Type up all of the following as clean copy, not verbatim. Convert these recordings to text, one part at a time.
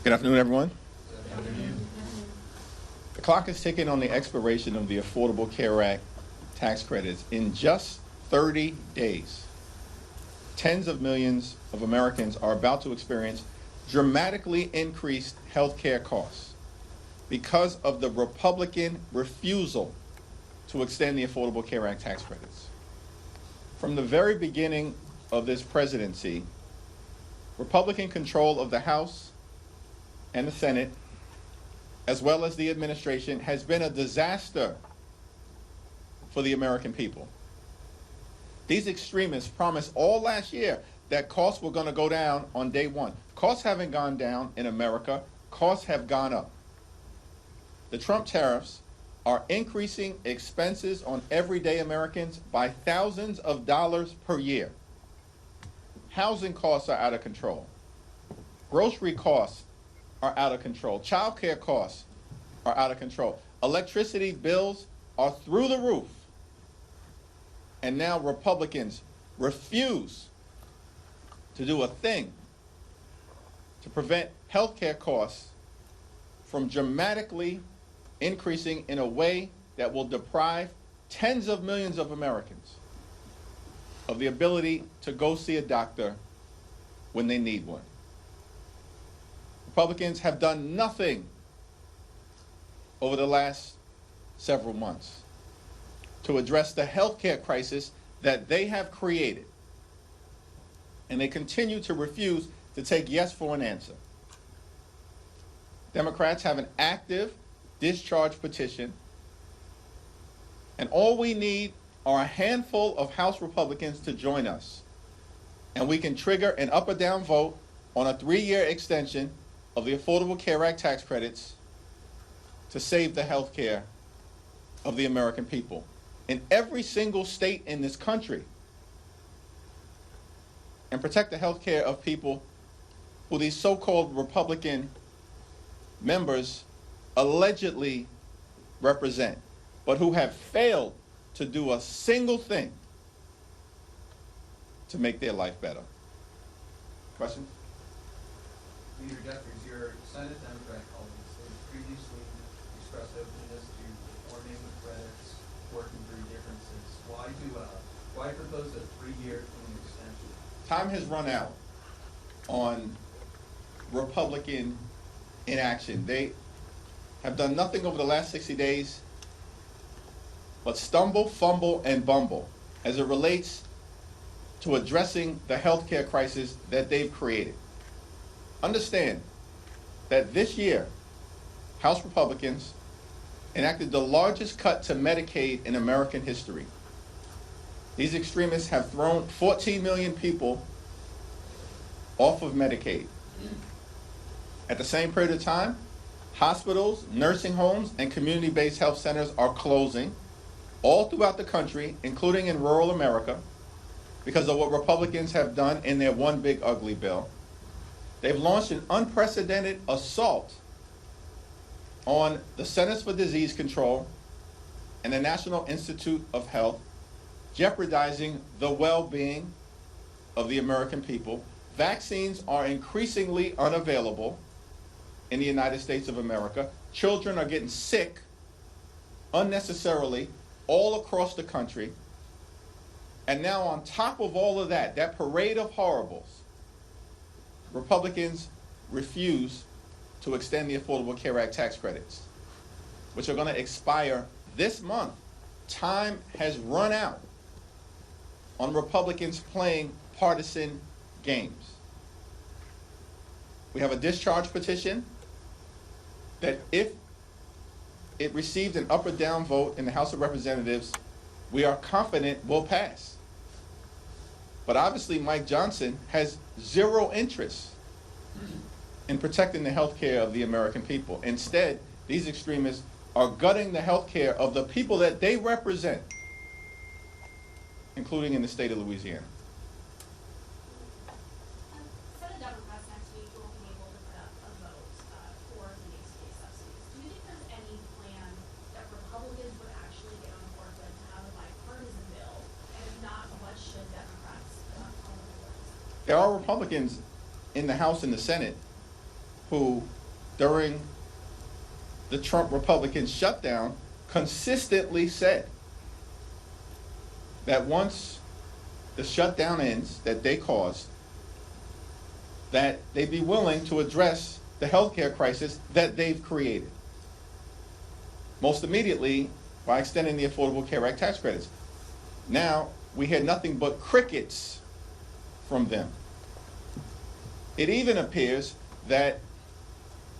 Good afternoon, everyone. The clock is ticking on the expiration of the Affordable Care Act tax credits. In just 30 days, tens of millions of Americans are about to experience dramatically increased health care costs because of the Republican refusal to extend the Affordable Care Act tax credits. From the very beginning of this presidency, Republican control of the House and the Senate, as well as the administration, has been a disaster for the American people. These extremists promised all last year that costs were going to go down on day one. Costs haven't gone down in America. Costs have gone up. The Trump tariffs are increasing expenses on everyday Americans by thousands of dollars per year. Housing costs are out of control. Grocery costs are out of control. Child care costs are out of control. Electricity bills are through the roof. And now Republicans refuse to do a thing to prevent health care costs from dramatically increasing in a way that will deprive tens of millions of Americans of the ability to go see a doctor when they need one. Republicans have done nothing over the last several months to address the health care crisis that they have created. And they continue to refuse to take yes for an answer. Democrats have an active discharge petition, and all we need are a handful of House Republicans to join us, and we can trigger an up or down vote on a 3-year extension of the Affordable Care Act tax credits to save the health care of the American people. In every single state in this country, and protect the health care of people who these so-called Republican members allegedly represent, but who have failed to do a single thing to make their life better. Question? Leader Jeffries, your Senate Democrat colleagues have previously expressed openness to reforming the credits, working through differences. Why propose a 3-year clean extension? Time has run out on Republican inaction. They have done nothing over the last 60 days but stumble, fumble, and bumble as it relates to addressing the healthcare crisis that they've created. Understand that this year, House Republicans enacted the largest cut to Medicaid in American history. These extremists have thrown 14 million people off of Medicaid. At the same period of time, hospitals, nursing homes, and community-based health centers are closing all throughout the country, including in rural America, because of what Republicans have done in their one big ugly bill. They've launched an unprecedented assault on the Centers for Disease Control and the National Institute of Health, jeopardizing the well-being of the American people. Vaccines are increasingly unavailable in the United States of America. Children are getting sick unnecessarily all across the country. And now on top of all of that, that parade of horribles, Republicans refuse to extend the Affordable Care Act tax credits, which are going to expire this month. Time has run out on Republicans playing partisan games. We have a discharge petition that, if it received an up or down vote in the House of Representatives, we are confident will pass. But obviously Mike Johnson has zero interest in protecting the health care of the American people. Instead, these extremists are gutting the health care of the people that they represent, including in the state of Louisiana. Senate Democrats next week will be able to put up a vote for the HCA subsidies. Do you think there's any plan that Republicans would actually get on board with to have a bipartisan bill? And if not, what should Democrats put on the board? There are Republicans in the House and the Senate who during the Trump Republican shutdown consistently said that once the shutdown ends that they caused, that they'd be willing to address the healthcare crisis that they've created. Most immediately by extending the Affordable Care Act tax credits. Now, we hear nothing but crickets from them. It even appears that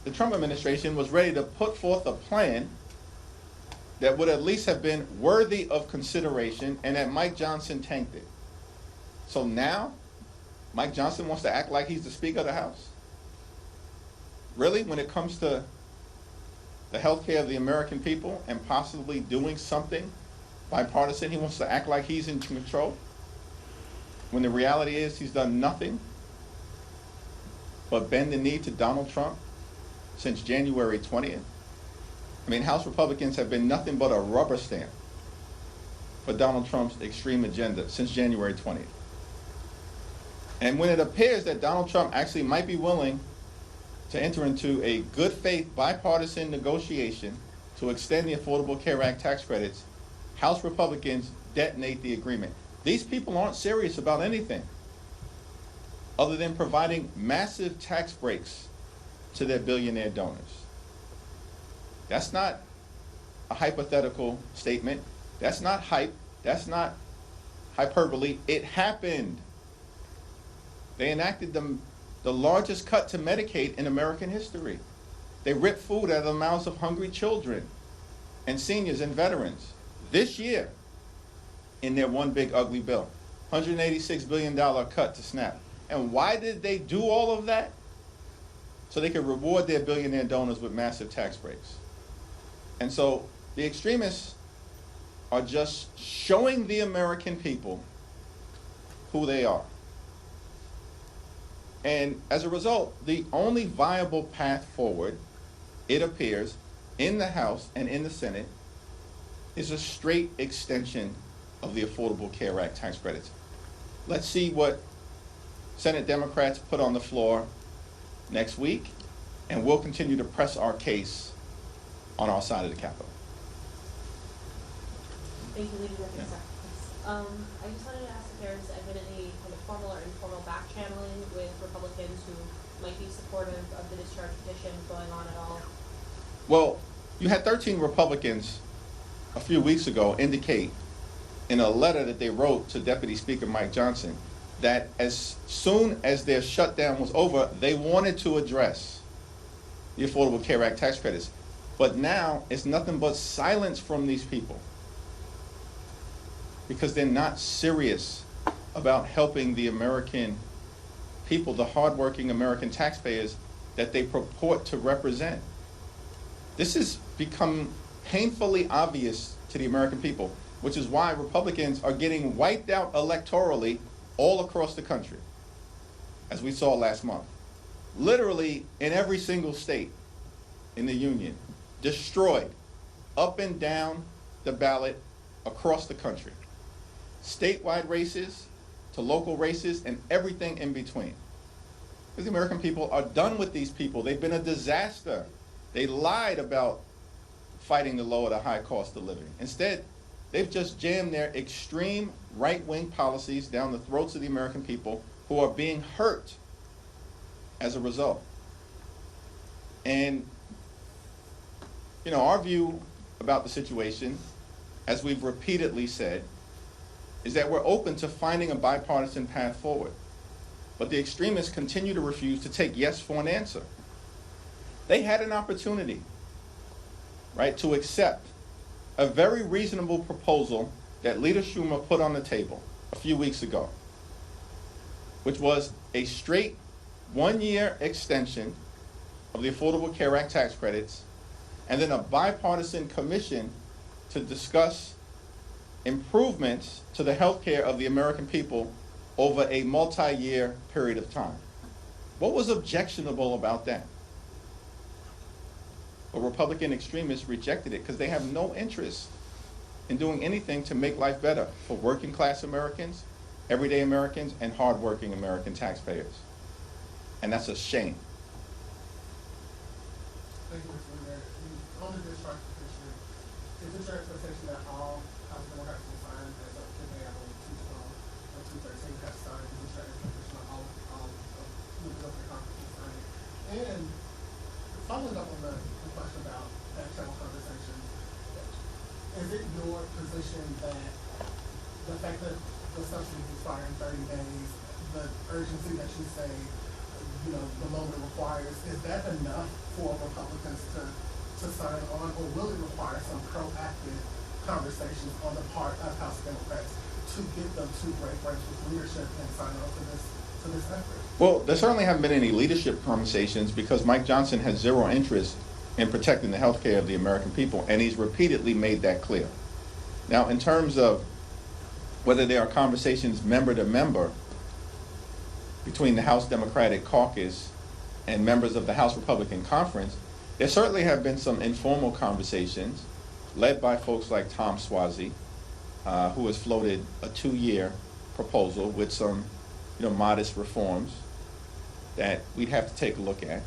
the Trump administration was ready to put forth a plan that would at least have been worthy of consideration, and that Mike Johnson tanked it. So now, Mike Johnson wants to act like he's the Speaker of the House? Really, when it comes to the health care of the American people and possibly doing something bipartisan, he wants to act like he's in control? When the reality is he's done nothing but bend the knee to Donald Trump since January 20th. I mean, House Republicans have been nothing but a rubber stamp for Donald Trump's extreme agenda since January 20th. And when it appears that Donald Trump actually might be willing to enter into a good faith bipartisan negotiation to extend the Affordable Care Act tax credits, House Republicans detonate the agreement. These people aren't serious about anything other than providing massive tax breaks to their billionaire donors. That's not a hypothetical statement. That's not hype. That's not hyperbole. It happened. They enacted the largest cut to Medicaid in American history. They ripped food out of the mouths of hungry children and seniors and veterans this year in their one big ugly bill. $186 billion cut to SNAP. And why did they do all of that? So they could reward their billionaire donors with massive tax breaks. And so the extremists are just showing the American people who they are. And as a result, the only viable path forward, it appears, in the House and in the Senate, is a straight extension of the Affordable Care Act tax credits. Let's see what Senate Democrats put on the floor next week, and we'll continue to press our case on our side of the Capitol. Thank you, Leader Jeffries. I just wanted to ask if there's been any kind of formal or informal back channeling with Republicans who might be supportive of the discharge petition going on at all? Well, you had 13 Republicans a few weeks ago indicate in a letter that they wrote to Deputy Speaker Mike Johnson that as soon as their shutdown was over, they wanted to address the Affordable Care Act tax credits. But now it's nothing but silence from these people because they're not serious about helping the American people, the hardworking American taxpayers that they purport to represent. This has become painfully obvious to the American people, which is why Republicans are getting wiped out electorally all across the country, as we saw last month. Literally in every single state in the union, destroyed up and down the ballot across the country. Statewide races to local races and everything in between. Because the American people are done with these people. They've been a disaster. They lied about fighting to lower the high cost of living. Instead, they've just jammed their extreme right-wing policies down the throats of the American people who are being hurt as a result. And, you know, our view about the situation, as we've repeatedly said, is that we're open to finding a bipartisan path forward. But the extremists continue to refuse to take yes for an answer. They had an opportunity, right, to accept a very reasonable proposal that Leader Schumer put on the table a few weeks ago, which was a straight one-year extension of the Affordable Care Act tax credits, and then a bipartisan commission to discuss improvements to the health care of the American people over a multi-year period of time. What was objectionable about that? But Republican extremists rejected it because they have no interest in doing anything to make life better for working class Americans, everyday Americans, and hardworking American taxpayers. And that's a shame. Thank you, Mr. Leader. On the discharge petition, is it your expectation that all House Democrats will sign as of today, I believe 212 or 213 have signed? Is it your expectation that all members of the conference will sign it? And following up on the question about back channel conversations, is it your position that the fact that the subsidies expire in 30 days, the urgency that you say, you know, the moment it requires, is that enough for Republicans to sign on, or will it require some proactive conversations on the part of House Democrats to get them to break ranks with leadership and sign on to this effort? Well, there certainly haven't been any leadership conversations because Mike Johnson has zero interest in protecting the health care of the American people, and he's repeatedly made that clear. Now, in terms of whether there are conversations member to member between the House Democratic Caucus and members of the House Republican Conference, there certainly have been some informal conversations led by folks like Tom Suozzi, who has floated a 2-year proposal with some, modest reforms that we'd have to take a look at.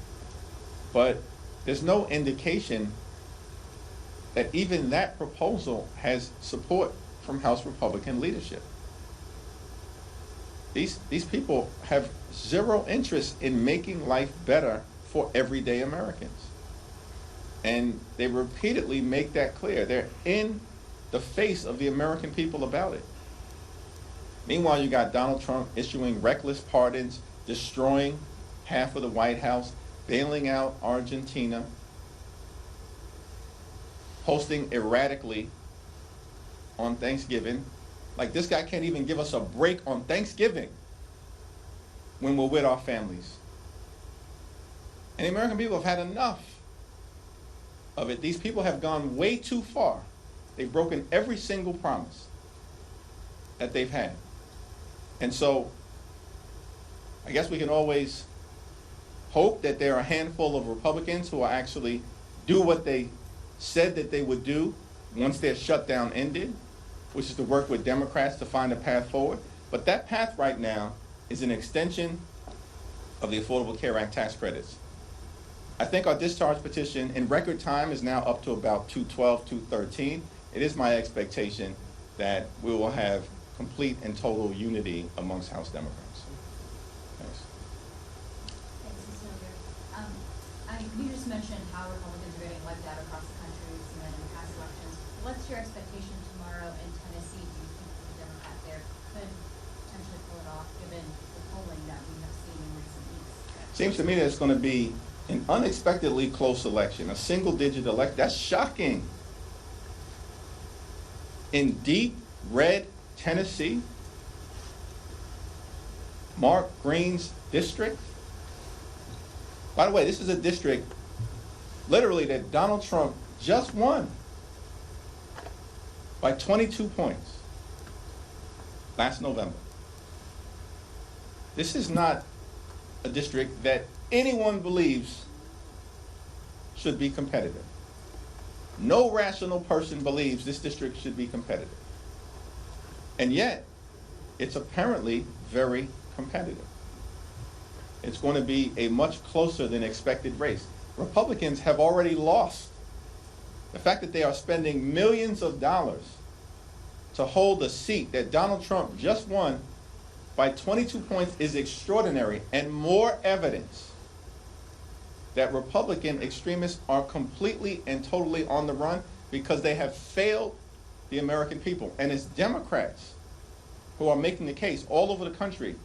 But there's no indication that even that proposal has support from House Republican leadership. These people have zero interest in making life better for everyday Americans. And they repeatedly make that clear. They're in the face of the American people about it. Meanwhile, you got Donald Trump issuing reckless pardons, destroying half of the White House, bailing out Argentina, hosting erratically on Thanksgiving. Like, this guy can't even give us a break on Thanksgiving when we're with our families. And the American people have had enough of it. These people have gone way too far. They've broken every single promise that they've had. And so I guess we can always hope that there are a handful of Republicans who will actually do what they said that they would do once their shutdown ended, which is to work with Democrats to find a path forward. But that path right now is an extension of the Affordable Care Act tax credits. I think our discharge petition in record time is now up to about 212, 213. It is my expectation that we will have complete and total unity amongst House Democrats. Thanks. Thanks, Mr. Leader. You just mentioned how Republicans are getting wiped out across the country. We've seen that in past elections. What's your expectation tomorrow in Tennessee? Do you think the Democrat there could potentially pull it off, given the polling that we have seen in recent weeks? Seems to me that it's going to be an unexpectedly close election, a single-digit election. That's shocking. In deep red Tennessee, Mark Green's district. By the way, this is a district literally that Donald Trump just won by 22 points last November. This is not a district that anyone believes should be competitive. No rational person believes this district should be competitive. And yet, it's apparently very competitive. It's going to be a much closer than expected race. Republicans have already lost. The fact that they are spending millions of dollars to hold a seat that Donald Trump just won by 22 points is extraordinary, and more evidence that Republican extremists are completely and totally on the run because they have failed the American people. And it's Democrats who are making the case all over the country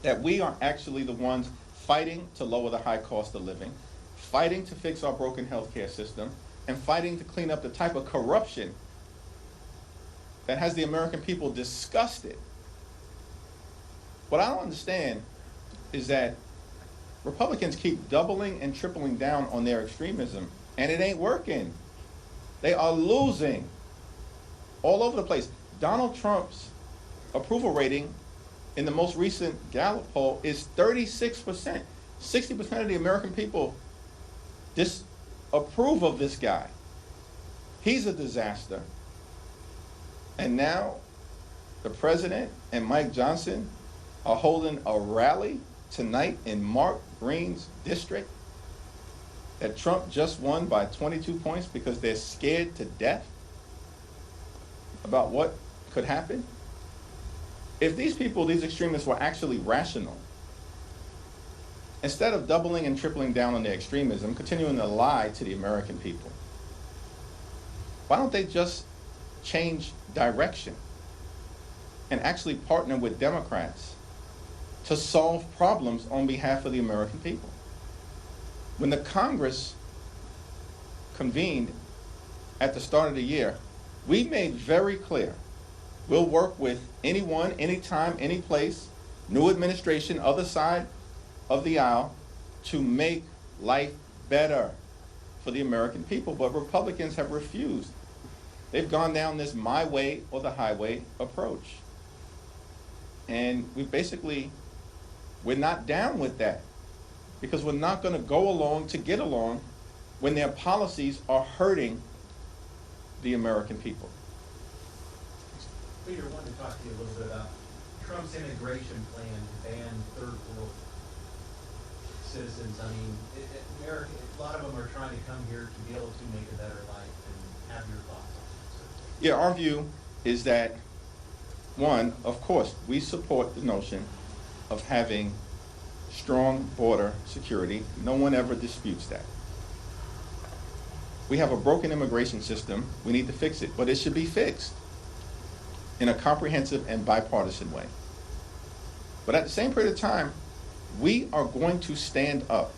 that we are actually the ones fighting to lower the high cost of living, fighting to fix our broken healthcare system, and fighting to clean up the type of corruption that has the American people disgusted. What I don't understand is that Republicans keep doubling and tripling down on their extremism, and it ain't working. They are losing all over the place. Donald Trump's approval rating in the most recent Gallup poll is 36%. 60% of the American people disapprove of this guy. He's a disaster. And now the president and Mike Johnson are holding a rally tonight in Mark Green's district that Trump just won by 22 points because they're scared to death about what could happen? If these people, these extremists, were actually rational, instead of doubling and tripling down on their extremism, continuing to lie to the American people, why don't they just change direction and actually partner with Democrats to solve problems on behalf of the American people? When the Congress convened at the start of the year, we made very clear we'll work with anyone, anytime, any place, new administration, other side of the aisle, to make life better for the American people. But Republicans have refused. They've gone down this my way or the highway approach. And we're not down with that, because we're not going to go along to get along when their policies are hurting the American people. Peter, I wanted to talk to you a little bit about Trump's immigration plan to ban third world citizens. I mean, America, a lot of them are trying to come here to be able to make a better life, and have your thoughts on it. Yeah, our view is that, one, of course, we support the notion of having strong border security. No one ever disputes that. We have a broken immigration system. We need to fix it, but it should be fixed in a comprehensive and bipartisan way. But at the same period of time, we are going to stand up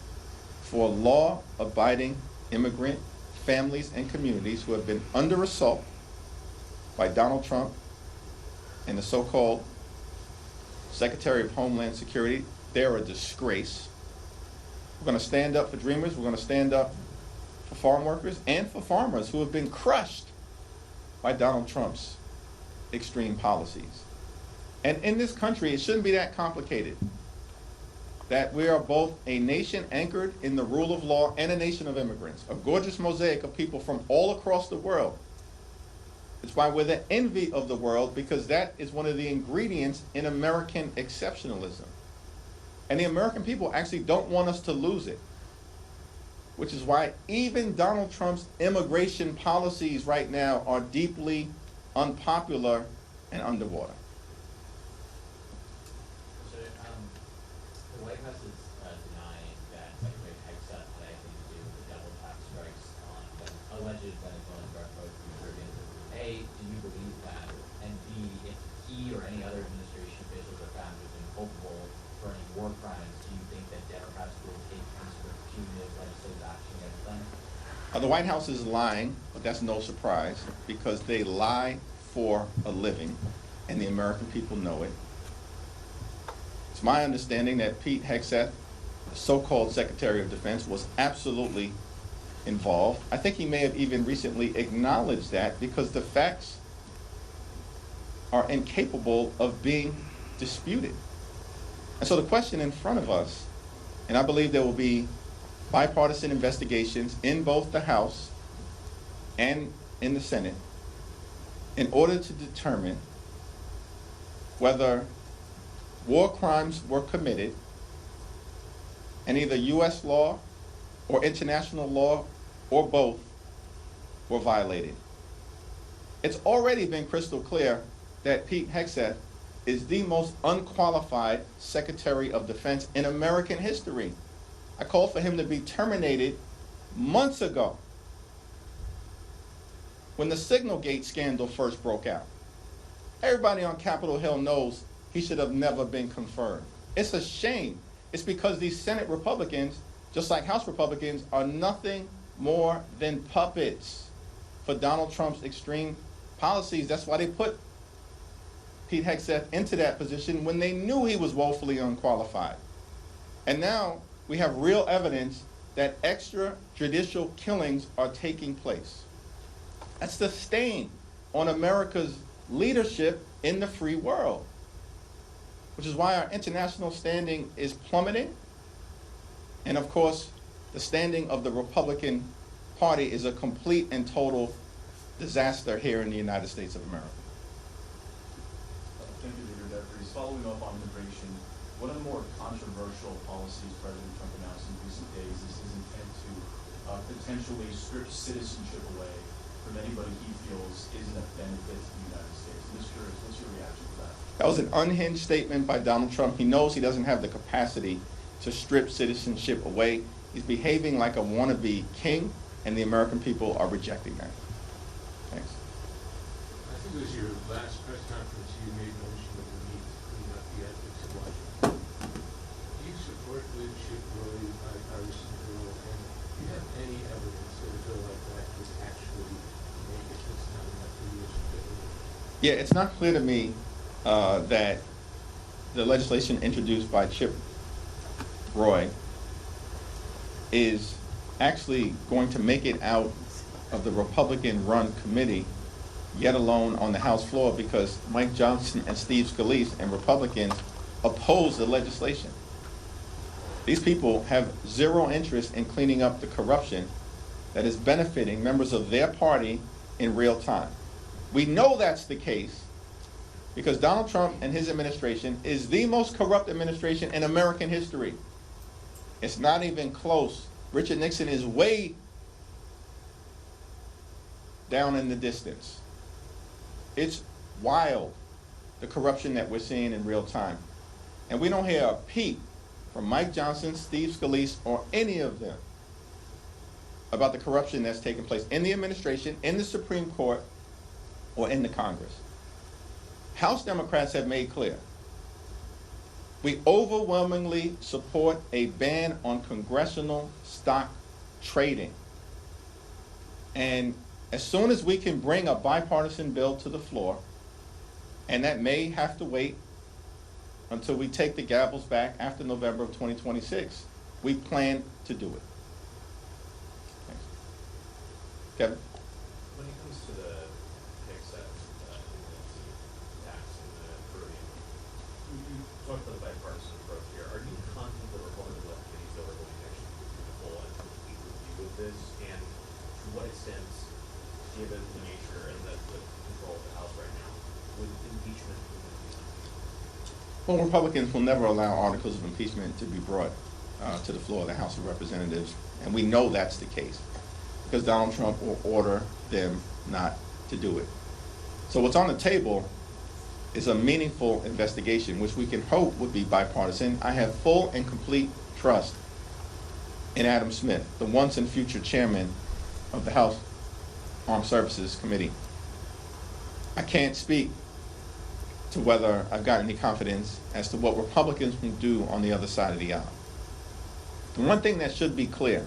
for law-abiding immigrant families and communities who have been under assault by Donald Trump and the so-called Secretary of Homeland Security. They're a disgrace. We're going to stand up for dreamers. We're going to stand up for farm workers and for farmers who have been crushed by Donald Trump's extreme policies. And in this country, it shouldn't be that complicated, that we are both a nation anchored in the rule of law and a nation of immigrants, a gorgeous mosaic of people from all across the world. It's why we're the envy of the world, because that is one of the ingredients in American exceptionalism. And the American people actually don't want us to lose it, which is why even Donald Trump's immigration policies right now are deeply unpopular and underwater. The White House is denying that Secretary Hegseth had anything to do with the double tax strikes on alleged Venezuelan drug boats in the Caribbean. A, do you believe that? And B, if he or any other administration officials are found to have been culpable for any war crimes, do you think that Democrats will take any sort of punitive legislative action against them? The White House is lying, but that's no surprise, because they lie for a living, and the American people know it. It's my understanding that Pete Hegseth, the so-called Secretary of Defense, was absolutely involved. I think he may have even recently acknowledged that, because the facts are incapable of being disputed. And so the question in front of us, and I believe there will be bipartisan investigations in both the House and in the Senate, in order to determine whether war crimes were committed and either U.S. law or international law or both were violated. It's already been crystal clear that Pete Hegseth is the most unqualified Secretary of Defense in American history. I called for him to be terminated months ago, when the Signalgate scandal first broke out. Everybody on Capitol Hill knows he should have never been confirmed. It's a shame. It's because these Senate Republicans, just like House Republicans, are nothing more than puppets for Donald Trump's extreme policies. That's why they put Pete Hegseth into that position when they knew he was woefully unqualified. And now we have real evidence that extrajudicial killings are taking place. That's the stain on America's leadership in the free world, which is why our international standing is plummeting. And of course, the standing of the Republican Party is a complete and total disaster here in the United States of America. Thank you, Leader Jeffries. Following up on immigration, one of the more controversial policies President Trump announced in recent days is his intent to potentially strip citizenship away from anybody he feels isn't a benefit to the United States. I'm just curious, what's your reaction to that? That was an unhinged statement by Donald Trump. He knows he doesn't have the capacity to strip citizenship away. He's behaving like a wannabe king, and the American people are rejecting that. Thanks. I think it was your last press conference, you made mention of the need to clean up the ethics in Washington. Do you support leadership really bipartisan rule, and do you have any evidence that a bill like that would actually make it this time after years of failure? Yeah, it's not clear to me that the legislation introduced by Chip Roy is actually going to make it out of the Republican-run committee, yet alone on the House floor, because Mike Johnson and Steve Scalise and Republicans oppose the legislation. These people have zero interest in cleaning up the corruption that is benefiting members of their party in real time. We know that's the case because Donald Trump and his administration is the most corrupt administration in American history. It's not even close. Richard Nixon is way down in the distance. It's wild, the corruption that we're seeing in real time. And we don't hear a peep from Mike Johnson, Steve Scalise, or any of them about the corruption that's taking place in the administration, in the Supreme Court, or in the Congress. House Democrats have made clear, we overwhelmingly support a ban on congressional stock trading. And as soon as we can bring a bipartisan bill to the floor, and that may have to wait until we take the gavels back after November of 2026, we plan to do it. Thanks. Kevin? When it comes to the Hegseth tax in the Caribbean, you talked about the bipartisan approach here. Are you confident the Republican left committees that are going to actually go through the full and complete review of this? And to what extent, given the nature and the control of the House right now, would impeachment be something? Well, Republicans will never allow articles of impeachment to be brought to the floor of the House of Representatives, and we know that's the case because Donald Trump will order them not to do it. So what's on the table is a meaningful investigation, which we can hope would be bipartisan. I have full and complete trust in Adam Smith, the once and future chairman of the House Armed Services Committee. I can't speak to whether I've got any confidence as to what Republicans will do on the other side of the aisle. The one thing that should be clear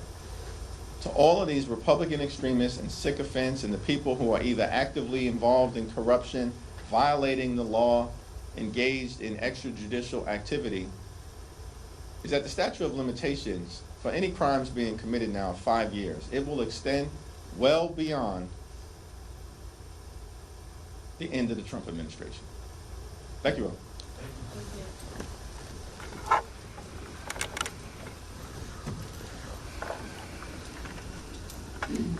to all of these Republican extremists and sycophants and the people who are either actively involved in corruption, violating the law, engaged in extrajudicial activity, is that the statute of limitations for any crimes being committed now are 5 years. It will extend well beyond the end of the Trump administration. Thank you all. Thank you.